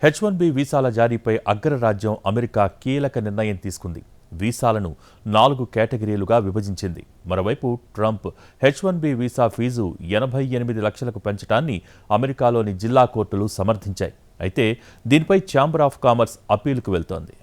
H1B వీసాల జారీపై అగ్రరాజ్యం America కీలక నిర్ణయం తీసుకుంది. వీసాలను 4 కేటగిరీలుగా విభజించింది. మరోవైపు ట్రంప్ H1B వీసా ఫీజు 88 లక్షలకు పెంచడాన్ని అమెరికాలోని జిల్లా కోర్టులు సమర్థించాయి. అయితే దీనిపై ఛాంబర్ ఆఫ్ కామర్స్ అప్పీలుకు వెళ్తోంది.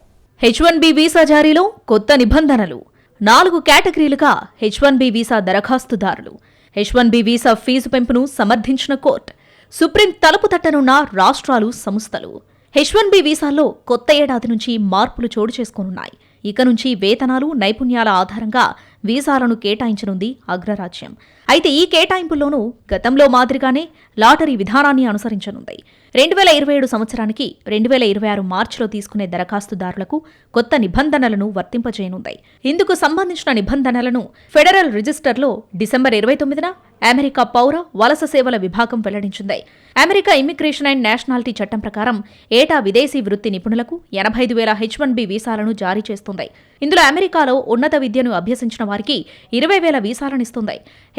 H1B వీసా జారీలో కొత్త నిబంధనలు. 4 కేటగిరీలుగా H1B వీసా దరఖాస్తుదారులు. H1B వీసా ఫీజు పెంపును సమర్థించిన కోర్టు. సుప్రీం తలుపు తట్టనున్న రాష్ట్రాలు, సంస్థలు. H1B వీసాల్లో కొత్త ఏడాది నుంచి మార్పులు చోటు చేసుకోనున్నాయి. ఇక నుంచి వేతనాలు, నైపుణ్యాల ఆధారంగా వీసాలను కేటాయించనుంది అగ్రరాజ్యం. అయితే ఈ కేటాయింపుల్లోనూ గతంలో మాదిరిగానే లాటరీ విధానాన్ని అనుసరించనుంది. 2027 సంవత్సరానికి 2026 మార్చిలో తీసుకునే దరఖాస్తుదారులకు కొత్త నిబంధనలను వర్తింపజేయనుంది. ఇందుకు సంబంధించిన నిబంధనలను ఫెడరల్ రిజిస్టర్లో డిసెంబర్ 29న అమెరికా పౌర వలస సేవల విభాగం వెల్లడించింది. అమెరికా ఇమ్మిగ్రేషన్ అండ్ నేషనాలిటీ చట్టం ప్రకారం ఏటా విదేశీ వృత్తి నిపుణులకు 85,000 H1B వీసాలను జారీ చేస్తుంది. ఇందులో అమెరికాలో ఉన్నత విద్యను అభ్యసించిన వారికి 20,000 వీసాలనిస్తుంది.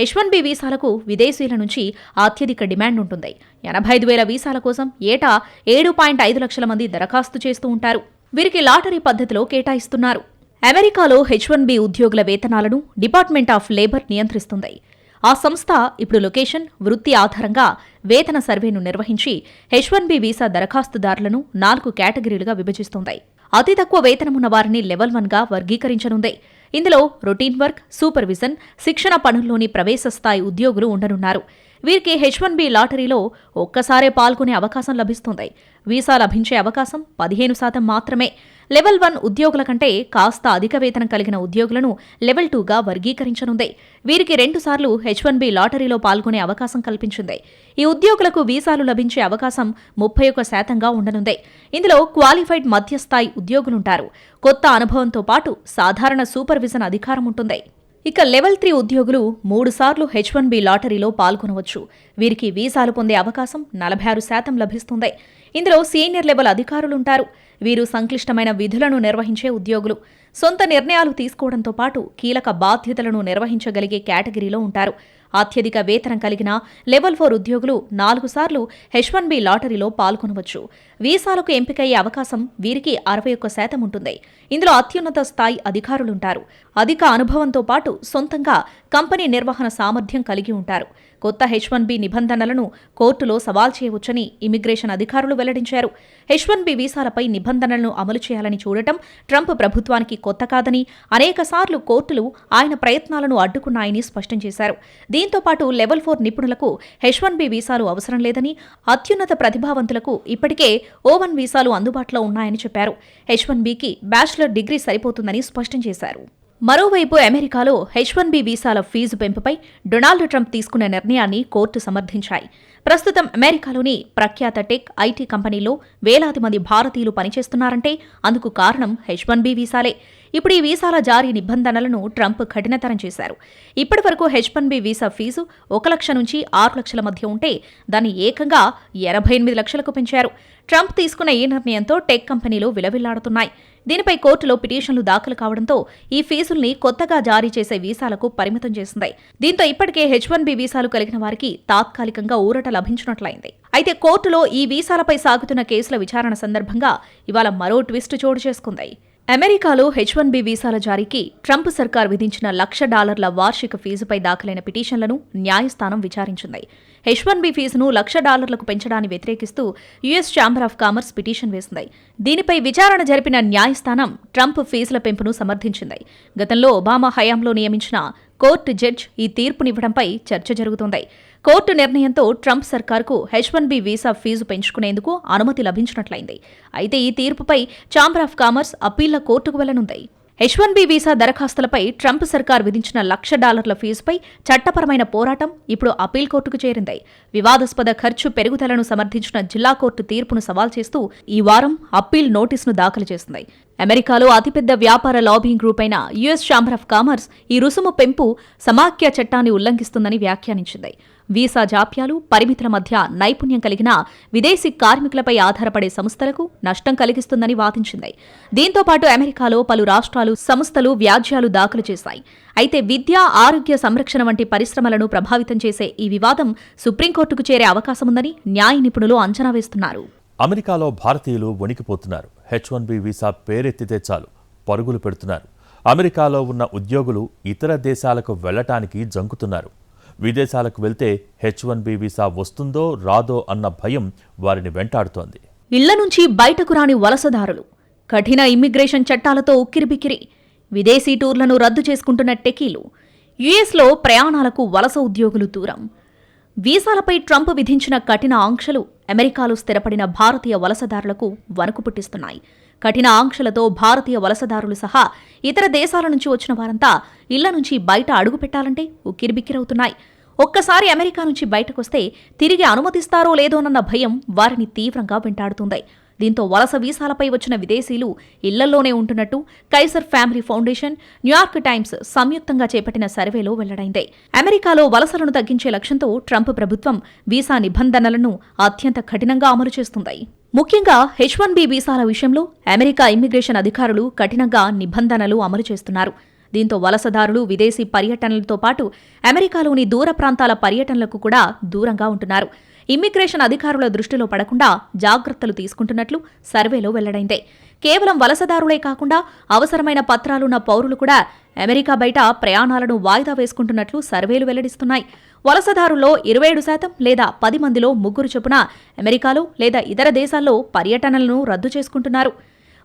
H1B వీసాలకు విదేశీయుల నుంచి అత్యధిక డిమాండ్ ఉంటుంది. 85,000 వీసాల కోసం ఏటా 7.5 లక్షల మంది దరఖాస్తు చేస్తూ ఉంటారు. వీరికి లాటరీ పద్ధతిలో కేటాయిస్తున్నారు. అమెరికాలో H1B ఉద్యోగుల వేతనాలను డిపార్ట్మెంట్ ఆఫ్ లేబర్ నియంత్రిస్తుంది. ఆ సంస్థ ఇప్పుడు లొకేషన్, వృత్తి ఆధారంగా వేతన సర్వేను నిర్వహించి H1B వీసా దరఖాస్తుదారులను 4 కేటగిరీలుగా విభజిస్తుంది. అతి తక్కువ వేతనమున్న వారిని లెవెల్ 1గా వర్గీకరించనుంది. ఇందులో రొటీన్ వర్క్, సూపర్విజన్, శిక్షణ పనుల్లోని ప్రవేశ స్థాయి ఉద్యోగులు ఉండనున్నారు. వీరికి H1B లాటరీలో ఒక్కసారే పాల్గొనే అవకాశం లభిస్తుంది. వీసా లభించే అవకాశం 15% మాత్రమే. లెవెల్ 1 ఉద్యోగుల కంటే కాస్త అధిక వేతనం కలిగిన ఉద్యోగులను లెవెల్ 2గా వర్గీకరించనుంది. వీరికి 2 సార్లు H1B లాటరీలో పాల్గొనే అవకాశం కల్పించింది. ఈ ఉద్యోగులకు వీసాలు లభించే అవకాశం 31%గా ఉండనుంది. ఇందులో క్వాలిఫైడ్ మధ్యస్థాయి ఉద్యోగులుంటారు. కొత్త అనుభవంతో పాటు సాధారణ సూపర్విజన్ అధికారం ఉంటుంది. ఇక లెవెల్ 3 ఉద్యోగులు 3 సార్లు H1B లాటరీలో పాల్గొనవచ్చు. వీరికి వీసాలు పొందే అవకాశం 46% లభిస్తుంది. ఇందులో సీనియర్ లెవెల్ అధికారులుంటారు. వీరు సంక్లిష్టమైన విధులను నిర్వహించే ఉద్యోగులు. సొంత నిర్ణయాలు తీసుకోవడంతో పాటు కీలక బాధ్యతలను నిర్వహించగలిగే కేటగిరీలో ఉంటారు. అత్యధిక వేతనం కలిగిన లెవెల్ 4 ఉద్యోగులు 4 సార్లు H1B లాటరీలో పాల్గొనవచ్చు. వీసాలకు ఎంపికయ్యే అవకాశం వీరికి 61% ఉంటుంది. ఇందులో అత్యున్నత స్థాయి అధికారులుంటారు. అధిక అనుభవంతో పాటు సొంతంగా కంపెనీ నిర్వహణ సామర్థ్యం కలిగి ఉంటారు. కొత్త H1B నిబంధనలను కోర్టులో సవాల్ చేయవచ్చని ఇమిగ్రేషన్ అధికారులు వెల్లడించారు. H1B వీసాలపై నిబంధనలను అమలు చేయాలని చూడటం ట్రంప్ ప్రభుత్వానికి కొత్త కాదని, అనేకసార్లు కోర్టులు ఆయన ప్రయత్నాలను అడ్డుకున్నాయని స్పష్టం చేశారు. దీంతో పాటు లెవెల్ 4 నిపుణులకు H1B వీసాలు అవసరం లేదని, అత్యున్నత ప్రతిభావంతులకు ఇప్పటికే O1 వీసాలు అందుబాటులో ఉన్నాయని చెప్పారు. H1Bకి బ్యాచిలర్ డిగ్రీ సరిపోతుందని స్పష్టం చేశారు. మరోవైపు అమెరికాలో H1B వీసాల ఫీజు పెంపుపై డొనాల్డ్ ట్రంప్ తీసుకున్న నిర్ణయాన్ని కోర్టు సమర్థించాయి. ప్రస్తుతం అమెరికాలోని ప్రఖ్యాత టెక్, ఐటీ కంపెనీలో వేలాది మంది భారతీయులు పనిచేస్తున్నారంటే అందుకు కారణం H1B వీసాలే. ఇప్పుడు ఈ వీసాల జారీ నిబంధనలను ట్రంప్ కఠినతరం చేశారు. ఇప్పటివరకు H1B వీసా ఫీజు 1 లక్ష నుంచి 6 లక్షల మధ్య ఉంటే దాన్ని ఏకంగా 88 లక్షలకు పెంచారు. ట్రంప్ తీసుకున్న ఈ నిర్ణయంతో టెక్ కంపెనీలు విలవిల్లాడుతున్నాయి. దీనిపై కోర్టులో పిటిషన్లు దాఖలు కావడంతో ఈ ఫీజుల్ని కొత్తగా జారీ చేసే వీసాలకు పరిమితం చేసింది. దీంతో ఇప్పటికే H1B వీసాలు కలిగిన వారికి తాత్కాలికంగా ఊరట లభించినట్లయింది. అయితే కోర్టులో ఈ వీసాలపై సాగుతున్న కేసుల విచారణ సందర్భంగా ఇవాళ మరో ట్విస్ట్ చోటు చేసుకుంది. అమెరికాలో H1B వీసాల జారీకి ట్రంప్ సర్కార్ విధించిన $1,00,000 వార్షిక ఫీజుపై దాఖలైన పిటిషన్లను న్యాయస్థానం విచారించింది. H1B ఫీజును $1,00,000కు పెంచడాన్ని వ్యతిరేకిస్తూ US chamber of commerce petition వేసింది. దీనిపై విచారణ జరిపిన న్యాయస్థానం ట్రంప్ ఫీజుల పెంపును సమర్థించింది. గతంలో ఒబామా హయాంలో నియమించిన కోర్టు జడ్జ్ ఈ తీర్పునివ్వడంపై చర్చ జరుగుతోంది. కోర్టు నిర్ణయంతో ట్రంప్ సర్కార్కు H1B వీసా ఫీజు పెంచుకునేందుకు అనుమతి లభించినట్లయింది. అయితే ఈ తీర్పుపై ఛాంబర్ ఆఫ్ కామర్స్ అప్పీళ్ల కోర్టుకు వెళ్లనుంది. H1B వీసా దరఖాస్తులపై ట్రంప్ సర్కార్ విధించిన $1,00,000 ఫీజుపై చట్టపరమైన పోరాటం ఇప్పుడు అప్పీల్ కోర్టుకు చేరింది. వివాదాస్పద ఖర్చు పెరుగుదలను సమర్థించిన జిల్లా కోర్టు తీర్పును సవాల్ చేస్తూ ఈ వారం అప్పీల్ నోటీసును దాఖలు చేసింది. అమెరికాలో అతిపెద్ద వ్యాపార లాబింగ్ గ్రూప్ అయిన యుఎస్ ఛాంబర్ ఆఫ్ కామర్స్ ఈ రుసుము పెంపు సమాఖ్య చట్టాన్ని ఉల్లంఘిస్తుందని వ్యాఖ్యానించింది. వీసా జాప్యాలు, పరిమితుల మధ్య నైపుణ్యం కలిగిన విదేశీ కార్మికులపై ఆధారపడే సంస్థలకు నష్టం కలిగిస్తుందని వాదించింది. దీంతో పాటు అమెరికాలో పలు రాష్ట్రాలు, సంస్థలు వ్యాజ్యాలు దాఖలు చేశాయి. అయితే విద్య, ఆరోగ్య సంరక్షణ వంటి పరిశ్రమలను ప్రభావితం చేసే ఈ వివాదం సుప్రీంకోర్టుకు చేరే అవకాశముందని న్యాయ నిపుణులు అంచనా వేస్తున్నారు. అమెరికాలో భారతీయులు వణికిపోతున్నారు. H1B వీసా పేరెత్తితే చాలు పరుగులు పెడుతున్నారు. అమెరికాలో ఉన్న ఉద్యోగులు ఇతర దేశాలకు వెళ్లటానికి జంకుతున్నారు. విదేశాలకు వెళ్తే H1B వీసా వస్తుందో రాదో అన్న భయం వారిని వెంటాడుతోంది. ఇళ్ల నుంచి బయటకు రాని వలసదారులు, కఠిన ఇమ్మిగ్రేషన్ చట్టాలతో ఉక్కిరిబిక్కిరి, విదేశీ టూర్లను రద్దు చేసుకుంటున్న టెకీలు, యుఎస్లో ప్రయాణాలకు వలస ఉద్యోగులు దూరం. వీసాలపై ట్రంప్ విధించిన కఠిన ఆంక్షలు అమెరికాలో స్థిరపడిన భారతీయ వలసదారులకు వణుకు పుట్టిస్తున్నాయి. కఠిన ఆంక్షలతో భారతీయ వలసదారులు సహా ఇతర దేశాల నుంచి వచ్చిన వారంతా ఇళ్ల నుంచి బయట అడుగుపెట్టాలంటే ఉక్కిరిబిక్కిరవుతున్నాయి. ఒక్కసారి అమెరికా నుంచి బయటకొస్తే తిరిగి అనుమతిస్తారో లేదోనన్న భయం వారిని తీవ్రంగా వెంటాడుతుంది. దీంతో వలస వీసాలపై వచ్చిన విదేశీయులు ఇళ్లల్లోనే ఉంటున్నట్టు Kaiser family foundation, New York Times సంయుక్తంగా చేపట్టిన సర్వేలో వెల్లడైంది. అమెరికాలో వలసలను తగ్గించే లక్ష్యంతో ట్రంప్ ప్రభుత్వం వీసా నిబంధనలను అత్యంత కఠినంగా అమలు చేస్తుంది. ముఖ్యంగా H1B వీసాల విషయంలో అమెరికా ఇమ్మిగ్రేషన్ అధికారులు కఠినంగా నిబంధనలు అమలు చేస్తున్నారు. దీంతో వలసదారులు విదేశీ పర్యటనలతో పాటు అమెరికాలోని దూర ప్రాంతాల పర్యటనలకు కూడా దూరంగా ఉంటున్నారు. ఇమ్మిగ్రేషన్ అధికారుల దృష్టిలో పడకుండా జాగ్రత్తలు తీసుకుంటున్నట్లు సర్వేలో వెల్లడైంది. కేవలం వలసదారులే కాకుండా అవసరమైన పత్రాలున్న పౌరులు కూడా అమెరికా బయట ప్రయాణాలను వాయిదా వేసుకుంటున్నట్లు సర్వేలు వెల్లడిస్తున్నాయి. వలసదారుల్లో 27% లేదా 10 మందిలో 3 చొప్పున అమెరికాలో లేదా ఇతర దేశాల్లో పర్యటనలను రద్దు చేసుకుంటున్నారు.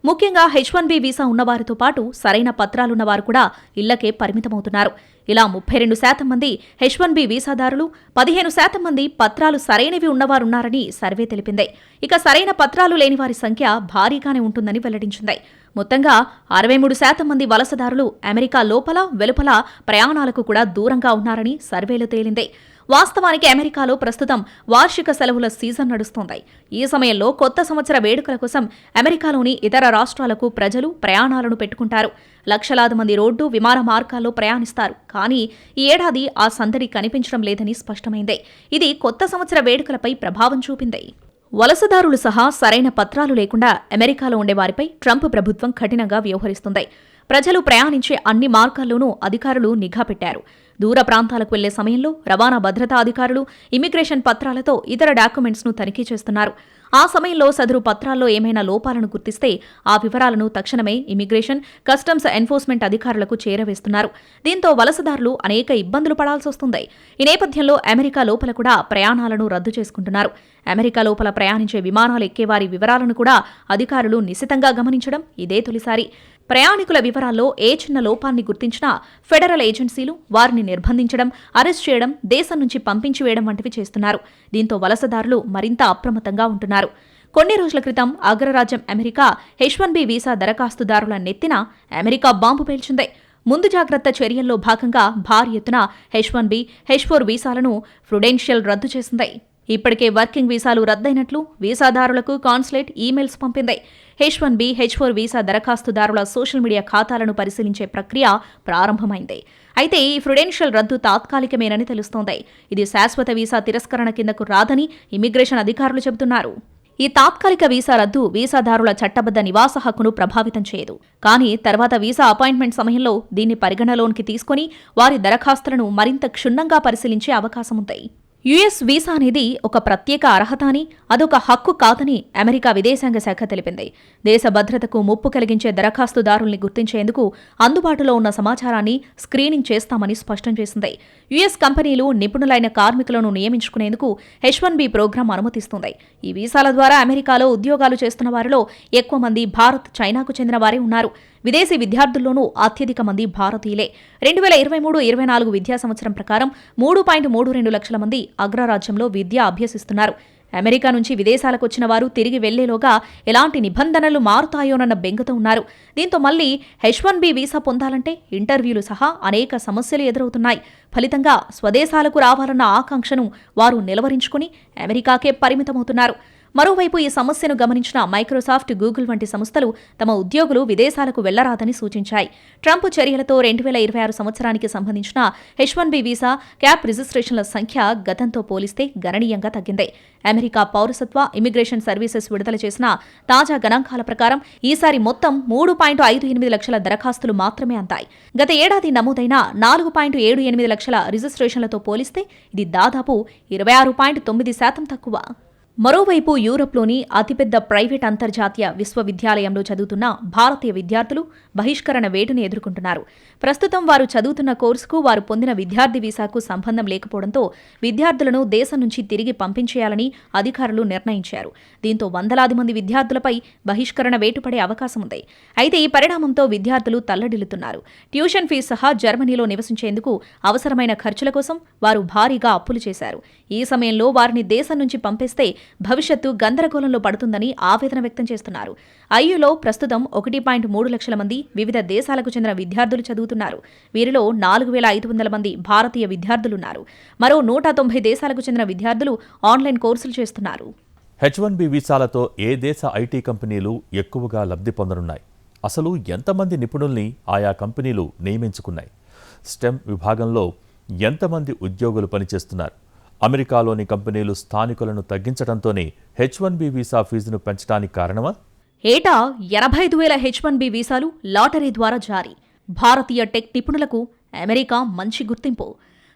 ముఖ్యంగా H1B వీసా ఉన్నవారితో పాటు సరైన పత్రాలున్నవారు కూడా ఇళ్లకే పరిమితమవుతున్నారు. ఇలా 32% మంది H1B వీసాదారులు, 15% మంది పత్రాలు సరైనవి ఉన్నవారున్నారని సర్వే తెలిపింది. ఇక సరైన పత్రాలు లేని వారి సంఖ్య భారీగానే ఉంటుందని వెల్లడించింది. మొత్తంగా 63% మంది వలసదారులు అమెరికా లోపల వెలుపల ప్రయాణాలకు కూడా దూరంగా ఉన్నారని సర్వేలో తేలింది. వాస్తవానికి అమెరికాలో ప్రస్తుతం వార్షిక సెలవుల సీజన్ నడుస్తోంది. ఈ సమయంలో కొత్త సంవత్సర వేడుకల కోసం అమెరికాలోని ఇతర రాష్ట్రాలకు ప్రజలు ప్రయాణాలను పెట్టుకుంటారు. లక్షలాది మంది రోడ్డు, విమాన మార్గాల్లో ప్రయాణిస్తారు. కానీ ఈ ఏడాది ఆ సందడి కనిపించడం లేదని స్పష్టమైంది. ఇది కొత్త సంవత్సర వేడుకలపై ప్రభావం చూపింది. వలసదారులు సహా సరైన పత్రాలు లేకుండా అమెరికాలో ఉండేవారిపై ట్రంప్ ప్రభుత్వం కఠినంగా వ్యవహరిస్తుంది. ప్రజలు ప్రయాణించే అన్ని మార్గాల్లోనూ అధికారులు నిఘా పెట్టారు. దూర ప్రాంతాలకు వెళ్లే సమయంలో రవాణా భద్రతా అధికారులు ఇమిగ్రేషన్ పత్రాలతో ఇతర డాక్యుమెంట్స్ను తనిఖీ చేస్తున్నారు. ఆ సమయంలో సదరు పత్రాల్లో ఏమైనా లోపాలను గుర్తిస్తే ఆ వివరాలను తక్షణమే ఇమిగ్రేషన్, కస్టమ్స్ ఎన్ఫోర్స్మెంట్ అధికారులకు చేరవేస్తున్నారు. దీంతో వలసదారులు అనేక ఇబ్బందులు పడాల్సొస్తుంది. ఈ నేపథ్యంలో అమెరికా లోపల కూడా ప్రయాణాలను రద్దు చేసుకుంటున్నారు. అమెరికా లోపల ప్రయాణించే విమానాలు ఎక్కేవారి వివరాలను కూడా అధికారులు నిశితంగా గమనించడం ఇదే తొలిసారి. ప్రయాణికుల వివరాల్లో ఏ చిన్న లోపాన్ని గుర్తించినా ఫెడరల్ ఏజెన్సీలు వారిని నిర్బంధించడం, అరెస్ట్ చేయడం, దేశం నుంచి పంపించివేయడం వంటివి చేస్తున్నారు. దీంతో వలసదారులు మరింత అప్రమత్తంగా ఉంటున్నారు. కొన్ని రోజుల క్రితం అగ్రరాజ్యం అమెరికా H1B వీసా దరఖాస్తుదారుల నెత్తిన అమెరికా బాంబు పేల్చింది. ముందు జాగ్రత్త చర్యల్లో భాగంగా భారీ ఎత్తున H1B, H4 వీసాలను ప్రుడెన్షియల్ రద్దు చేసింది. ఇప్పటికే వర్కింగ్ వీసాలు రద్దయినట్లు వీసాదారులకు కాన్సులేట్ ఈమెయిల్స్ పంపింది. H1B, H4 visa దరఖాస్తుదారుల social media ఖాతాలను పరిశీలించే ప్రక్రియ ప్రారంభమైంది. అయితే ఈ ప్రుడెన్షియల్ రద్దు తాత్కాలికమేనని తెలుస్తోంది. ఇది శాశ్వత వీసా తిరస్కరణ కిందకు రాదని ఇమిగ్రేషన్ అధికారులు చెబుతున్నారు. ఈ తాత్కాలిక వీసా రద్దు వీసాదారుల చట్టబద్ధ నివాస హక్కును ప్రభావితం చేయదు. కానీ తర్వాత వీసా అపాయింట్మెంట్ సమయంలో దీన్ని పరిగణలోనికి తీసుకుని వారి దరఖాస్తులను మరింత క్షుణ్ణంగా పరిశీలించే అవకాశముంది. యుఎస్ వీసా అనేది ఒక ప్రత్యేక అర్హత అని, అదొక హక్కు కాదని అమెరికా విదేశాంగ శాఖ తెలిపింది. దేశ భద్రతకు ముప్పు కలిగించే దరఖాస్తుదారుల్ని గుర్తించేందుకు అందుబాటులో ఉన్న సమాచారాన్ని స్క్రీనింగ్ చేస్తామని స్పష్టం చేసింది. యుఎస్ కంపెనీలు నిపుణులైన కార్మికులను నియమించుకునేందుకు H1B ప్రోగ్రాం అనుమతిస్తుంది. ఈ వీసాల ద్వారా అమెరికాలో ఉద్యోగాలు చేస్తున్న వారిలో ఎక్కువ మంది భారత్, చైనాకు చెందిన వారే ఉన్నారు. విదేశీ విద్యార్థుల్లోనూ అత్యధిక మంది భారతీయులే. 2023-24 విద్యా సంవత్సరం ప్రకారం 3.32 లక్షల మంది అగ్రరాజ్యంలో విద్య అభ్యసిస్తున్నారు. అమెరికా నుంచి విదేశాలకు వచ్చిన వారు తిరిగి వెళ్లేలోగా ఎలాంటి నిబంధనలు మారుతాయోనన్న బెంగతో ఉన్నారు. దీంతో మళ్లీ H1B వీసా పొందాలంటే ఇంటర్వ్యూలు సహా అనేక సమస్యలు ఎదురవుతున్నాయి. ఫలితంగా స్వదేశాలకు రావాలన్న ఆకాంక్షను వారు నిలవరించుకుని అమెరికాకే పరిమితమవుతున్నారు. మరోవైపు ఈ సమస్యను గమనించిన మైక్రోసాఫ్ట్, గూగుల్ వంటి సంస్థలు తమ ఉద్యోగులు విదేశాలకు వెళ్లరాదని సూచించాయి. ట్రంప్ చర్యలతో 2026 సంవత్సరానికి సంబంధించిన H1B వీసా క్యాప్ రిజిస్ట్రేషన్ల సంఖ్య గతంతో పోలిస్తే గణనీయంగా తగ్గింది. అమెరికా పౌరసత్వ ఇమిగ్రేషన్ సర్వీసెస్ విడుదల చేసిన తాజా గణాంకాల ప్రకారం ఈసారి మొత్తం 3.58 లక్షల దరఖాస్తులు మాత్రమే అందాయి. గత ఏడాది నమోదైన 4.78 లక్షల రిజిస్ట్రేషన్లతో పోలిస్తే ఇది దాదాపు 26.9% తక్కువ. మరోవైపు యూరప్లోని అతిపెద్ద ప్రైవేట్ అంతర్జాతీయ విశ్వవిద్యాలయంలో చదువుతున్న భారతీయ విద్యార్థులు బహిష్కరణ వేటును ఎదుర్కొంటున్నారు. ప్రస్తుతం వారు చదువుతున్న కోర్సుకు వారు పొందిన విద్యార్థి వీసాకు సంబంధం లేకపోవడంతో విద్యార్థులను దేశం నుంచి తిరిగి పంపించేయాలని అధికారులు నిర్ణయించారు. దీంతో వందలాది మంది విద్యార్థులపై బహిష్కరణ వేటు పడే అవకాశం ఉంది. అయితే ఈ పరిణామంతో విద్యార్థులు తల్లడిల్లుతున్నారు. ట్యూషన్ ఫీజు సహా జర్మనీలో నివసించేందుకు అవసరమైన ఖర్చుల కోసం వారు భారీగా అప్పులు చేశారు. ఈ సమయంలో వారిని దేశం నుంచి పంపేస్తే భవిష్యత్తు గందరగోళంలో పడుతుందని ఆవేదన వ్యక్తం చేస్తున్నారు. ఐయులో ప్రస్తుతం 1.3 లక్షల మంది వివిధ దేశాలకు చెందిన విద్యార్థులు చదువుతున్నారు. వీరిలో 4,500 మంది భారతీయ విద్యార్థులున్నారు. మరో 190 దేశాలకు చెందిన విద్యార్థులు ఆన్లైన్ కోర్సులు చేస్తున్నారు. H1B వీసాలతో ఏ దేశ ఐటీ కంపెనీలు ఎక్కువగా లబ్ధి పొందనున్నాయి? అసలు ఎంతమంది నిపుణుల్ని ఆయా కంపెనీలు నియమించుకున్నాయి? స్టెమ్ విభాగంలో ఎంతమంది ఉద్యోగులు పనిచేస్తున్నారు? అమెరికాలోని కంపెనీలు స్థానికులను తగ్గించడంతోనే H1B వీసా ఫీజును పెంచడానికి కారణమా? ఏటా 85,000 H1B వీసాలు లాటరీ ద్వారా జారీ. భారతీయ టెక్ నిపుణులకు అమెరికా మంచి గుర్తింపు.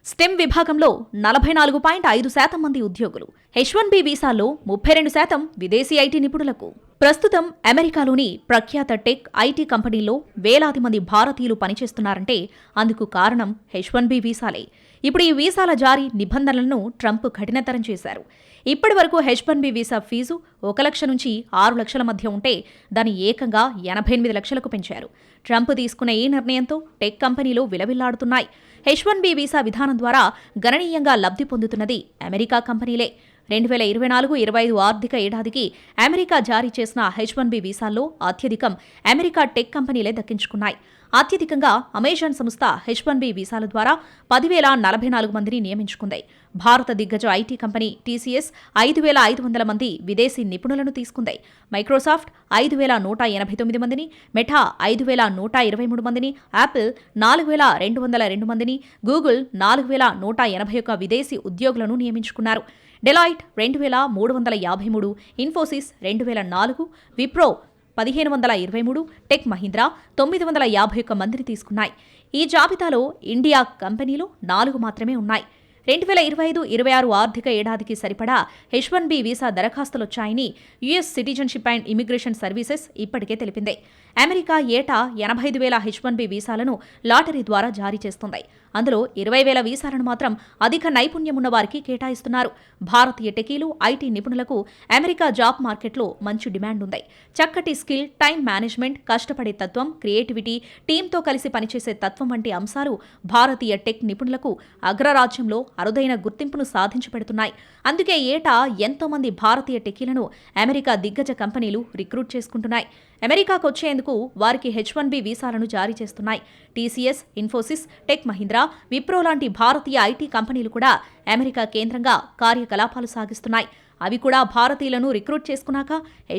స్టెమ్ విభాగంలో 44.5% మంది ఉద్యోగులు. H1B వీసాల్లో 32% విదేశీ ఐటీ నిపుణులకు. ప్రస్తుతం అమెరికాలోని ప్రఖ్యాత టెక్ ఐటీ కంపెనీల్లో వేలాది మంది భారతీయులు పనిచేస్తున్నారంటే అందుకు కారణం H1B వీసాలే. ఇప్పుడు ఈ వీసాల జారీ నిబంధనలను ట్రంప్ కఠినతరం చేశారు. ఇప్పటి వరకు H1B వీసా ఫీజు 1 లక్ష నుంచి 6 లక్షల మధ్య ఉంటే దాన్ని ఏకంగా 88 లక్షలకు పెంచారు. ట్రంప్ తీసుకున్న ఈ నిర్ణయంతో టెక్ కంపెనీలు విలవిల్లాడుతున్నాయి. H1B వీసా విధానం ద్వారా గణనీయంగా లబ్ధి పొందుతున్నది అమెరికా కంపెనీలే. 2024-25 ఆర్థిక ఏడాదికి అమెరికా జారీ చేసిన H1B వీసాల్లో అత్యధికం అమెరికా టెక్ కంపెనీలే దక్కించుకున్నాయి. అత్యధికంగా అమెజాన్ సంస్థ H1B వీసాల ద్వారా 10,044 మందిని నియమించుకుంది. భారత దిగ్గజ ఐటీ కంపెనీ TCS 5,500 మంది విదేశీ నిపుణులను తీసుకుంది. మైక్రోసాఫ్ట్ 5,189 మందిని, మెటా 5,123 మందిని, యాపిల్ 4,202 మందిని, గూగుల్ 4,181 విదేశీ ఉద్యోగులను నియమించుకున్నారు. డెలాయిట్ 2,353, ఇన్ఫోసిస్ 2,004, విప్రో 1,523, టెక్ మహీంద్రా 951 మందిని తీసుకున్నాయి. ఈ జాబితాలో ఇండియా కంపెనీలు 4 మాత్రమే ఉన్నాయి. 2025-26 ఆర్థిక ఏడాదికి సరిపడా H1B వీసా దరఖాస్తులొచ్చాయని US citizenship and immigration services ఇప్పటికే తెలిపింది. అమెరికా ఏటా 85,000 H1B వీసాలను లాటరీ ద్వారా జారీ చేస్తుంది. అందులో 20,000 వీసాలను మాత్రం అధిక నైపుణ్యమున్న వారికి కేటాయిస్తున్నారు. భారతీయ టెకీలు, ఐటీ నిపుణులకు అమెరికా జాబ్ మార్కెట్లో మంచి డిమాండ్ ఉంది. చక్కటి స్కిల్, టైం మేనేజ్మెంట్, కష్టపడే తత్వం, క్రియేటివిటీ, టీంతో కలిసి పనిచేసే తత్వం వంటి అంశాలు భారతీయ టెక్ నిపుణులకు అగ్రరాజ్యంలో అరుదైన గుర్తింపును సాధించి పెడుతున్నాయి. అందుకే ఏటా ఎంతో మంది భారతీయ టెకీలను అమెరికా దిగ్గజ కంపెనీలు రిక్రూట్ చేసుకుంటున్నాయి. అమెరికాకు వచ్చేందుకు వారికి H1B వీసాలను జారీ చేస్తున్నాయి. TCS, ఇన్ఫోసిస్, టెక్ మహీంద్రా, విప్రో లాంటి భారతీయ ఐటీ కంపెనీలు కూడా అమెరికా కేంద్రంగా కార్యకలాపాలు సాగిస్తున్నాయి. అవి కూడా భారతీయులను రిక్రూట్ చేసుకున్నాక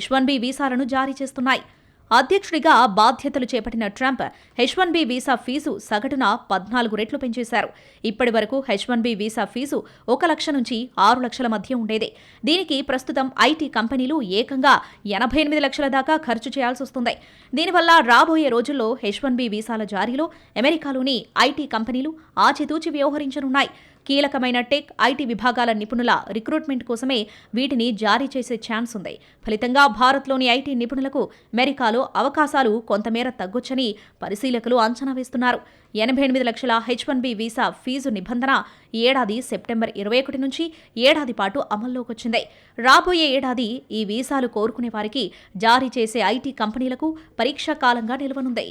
H1B వీసాలను జారీ చేస్తున్నాయి. అధ్యక్షుడిగా బాధ్యతలు చేపట్టిన ట్రంప్ H1B వీసా ఫీజు సగటున 14 రెట్లు పెంచేశారు. ఇప్పటి వరకు H1B వీసా ఫీజు 1 లక్ష నుంచి 6 లక్షల మధ్య ఉండేది. దీనికి ప్రస్తుతం ఐటీ కంపెనీలు ఏకంగా 88 లక్షల దాకా ఖర్చు చేయాల్సి వస్తుంది. దీనివల్ల రాబోయే రోజుల్లో H1B వీసాల జారీలో అమెరికాలోని ఐటీ కంపెనీలు ఆచితూచి వ్యవహరించనున్నాయి. కీలకమైన టెక్, ఐటీ విభాగాల నిపుణుల రిక్రూట్మెంట్ కోసమే వీటిని జారీ చేసే ఛాన్స్ ఉంది. ఫలితంగా భారత్లోని ఐటీ నిపుణులకు అమెరికాలో అవకాశాలు కొంతమేర తగ్గొచ్చని పరిశీలకులు అంచనా వేస్తున్నారు. 88 లక్షల H1B వీసా ఫీజు నిబంధన ఈ ఏడాది సెప్టెంబర్ 21 నుంచి ఏడాది పాటు అమల్లోకొచ్చింది. రాబోయే ఏడాది ఈ వీసాలు కోరుకునే వారికి జారీ చేసే ఐటీ కంపెనీలకు పరీక్షా కాలంగా నిలవనుంది.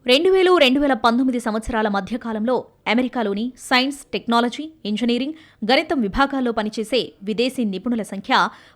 2000-2019 సంవత్సరాల మధ్యకాలంలో అమెరికాలోని సైన్స్, టెక్నాలజీ, ఇంజనీరింగ్, గణితం విభాగాల్లో పనిచేసే విదేశీ నిపుణుల సంఖ్య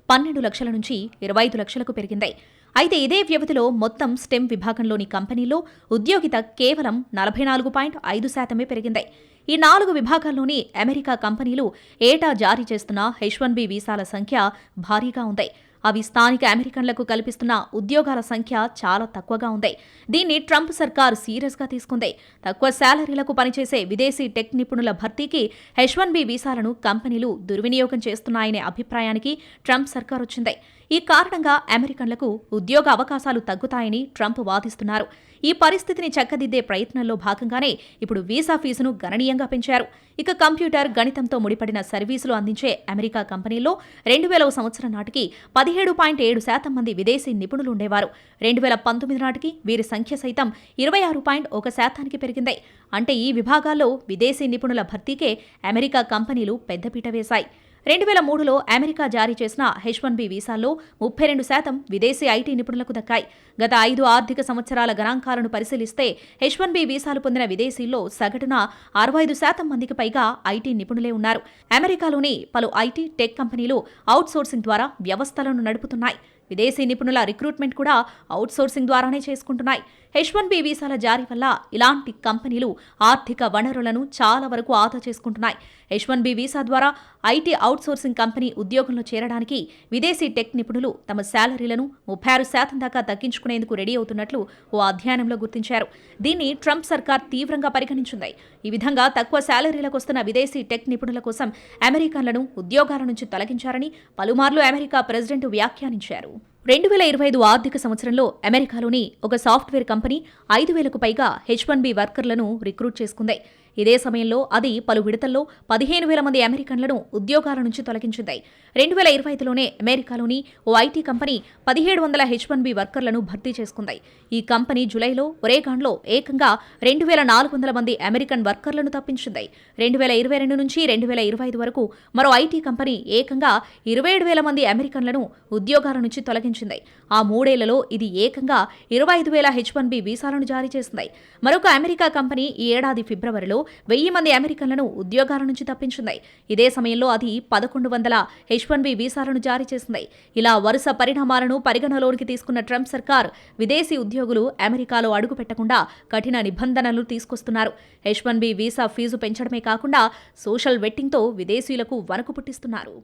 12 లక్షల నుంచి 25 లక్షలకు పెరిగింది. అయితే ఇదే వ్యవధిలో మొత్తం స్టెమ్ విభాగంలోని కంపెనీల్లో ఉద్యోగిత కేవలం 44.5% పెరిగింది. ఈ 4 విభాగాల్లోని అమెరికా కంపెనీలు ఏటా జారీ చేస్తున్న H1B వీసాల సంఖ్య భారీగా ఉంది. అవి స్థానిక అమెరికన్లకు కల్పిస్తున్న ఉద్యోగాల సంఖ్య చాలా తక్కువగా ఉంది. దీన్ని ట్రంప్ సర్కార్ సీరియస్గా తీసుకుంది. తక్కువ శాలరీలకు పనిచేసే విదేశీ టెక్ నిపుణుల భర్తీకి H1B వీసాలను కంపెనీలు దుర్వినియోగం చేస్తున్నాయనే అభిప్రాయానికి ట్రంప్ సర్కార్ వచ్చింది. ఈ కారణంగా అమెరికన్లకు ఉద్యోగ అవకాశాలు తగ్గుతాయని ట్రంప్ వాదిస్తున్నారు. ఈ పరిస్థితిని చక్కదిద్దే ప్రయత్నంలో భాగంగానే ఇప్పుడు వీసా ఫీజును గణనీయంగా పెంచారు. ఇక కంప్యూటర్, గణితంతో ముడిపడిన సర్వీసులు అందించే అమెరికా కంపెనీల్లో 2000 సంవత్సరం నాటికి 17.7% మంది విదేశీ నిపుణులు ఉండేవారు. 2019 నాటికి వీరి సంఖ్య సైతం 26.1% పెరిగింది. అంటే ఈ విభాగాల్లో విదేశీ నిపుణుల భర్తీకే అమెరికా కంపెనీలు పెద్దపీట వేశాయి. 2003లో అమెరికా జారీ చేసిన H1B వీసాల్లో 32% విదేశీ ఐటీ నిపుణులకు దక్కాయి. గత 5 ఆర్థిక సంవత్సరాల గణాంకాలను పరిశీలిస్తే H1B వీసాలు పొందిన విదేశీల్లో సగటున 65% మందికి పైగా ఐటీ నిపుణులే ఉన్నారు. అమెరికాలోని పలు ఐటీ, టెక్ కంపెనీలు అవుట్సోర్సింగ్ ద్వారా వ్యవస్థలను నడుపుతున్నాయి. విదేశీ నిపుణుల రిక్రూట్మెంట్ కూడా అవుట్సోర్సింగ్ ద్వారానే చేసుకుంటున్నాయి. H1B వీసాల జారీ వల్ల ఇలాంటి కంపెనీలు ఆర్థిక వనరులను చాలా వరకు ఆదా చేసుకుంటున్నాయి. H1B వీసా ద్వారా ఐటీ అవుట్సోర్సింగ్ కంపెనీ ఉద్యోగంలో చేరడానికి విదేశీ టెక్ నిపుణులు తమ శాలరీలను 36% దాకా తగ్గించుకునేందుకు రెడీ అవుతున్నట్లు ఓ అధ్యయనంలో గుర్తించారు. దీన్ని ట్రంప్ సర్కార్ తీవ్రంగా పరిగణించింది. ఈ విధంగా తక్కువ శాలరీలకు వస్తున్న విదేశీ టెక్ నిపుణుల కోసం అమెరికన్లను ఉద్యోగాల నుంచి తొలగించారని పలుమార్లు అమెరికా ప్రెసిడెంట్ వ్యాఖ్యానించారు. 2025 ఆర్థిక సంవత్సరంలో అమెరికాలోని ఒక సాఫ్ట్వేర్ కంపెనీ 5,000కు పైగా H1B వర్కర్లను రిక్రూట్ చేసుకుంది. ఇదే సమయంలో అది పలు విడతల్లో 15,000 మంది అమెరికన్లను ఉద్యోగాల నుంచి తొలగించింది. 2025లోనే అమెరికాలోని ఓ ఐటీ కంపెనీ 1,700 H1B వర్కర్లను భర్తీ చేసుకుంది. ఈ కంపెనీ జులైలో ఒరేగాన్లో ఏకంగా 2,400 మంది అమెరికన్ వర్కర్లను తప్పించింది. 2022 నుంచి 2025 వరకు మరో ఐటీ కంపెనీ ఏకంగా 27,000 మంది అమెరికన్లను ఉద్యోగాల నుంచి తొలగించింది. ఆ 3 ఏళ్లలో ఇది ఏకంగా 25,000 H1B వీసాలను జారీ చేసింది. మరొక అమెరికా కంపెనీ ఈ ఏడాది ఫిబ్రవరిలో 1,000 మంది అమెరికన్లను ఉద్యోగాల నుంచి తప్పించింది. ఇదే సమయంలో అది 1,100 H1B వీసాలను జారీ చేసింది. ఇలా వరుస పరిణామాలను పరిగణలోనికి తీసుకున్న ట్రంప్ సర్కార్ విదేశీ ఉద్యోగులు అమెరికాలో అడుగు పెట్టకుండా కఠిన నిబంధనలు తీసుకొస్తున్నారు. H1B వీసా ఫీజు పెంచడమే కాకుండా సోషల్ వెట్టింగ్తో విదేశీయులకు వణుకు పుట్టిస్తున్నారు.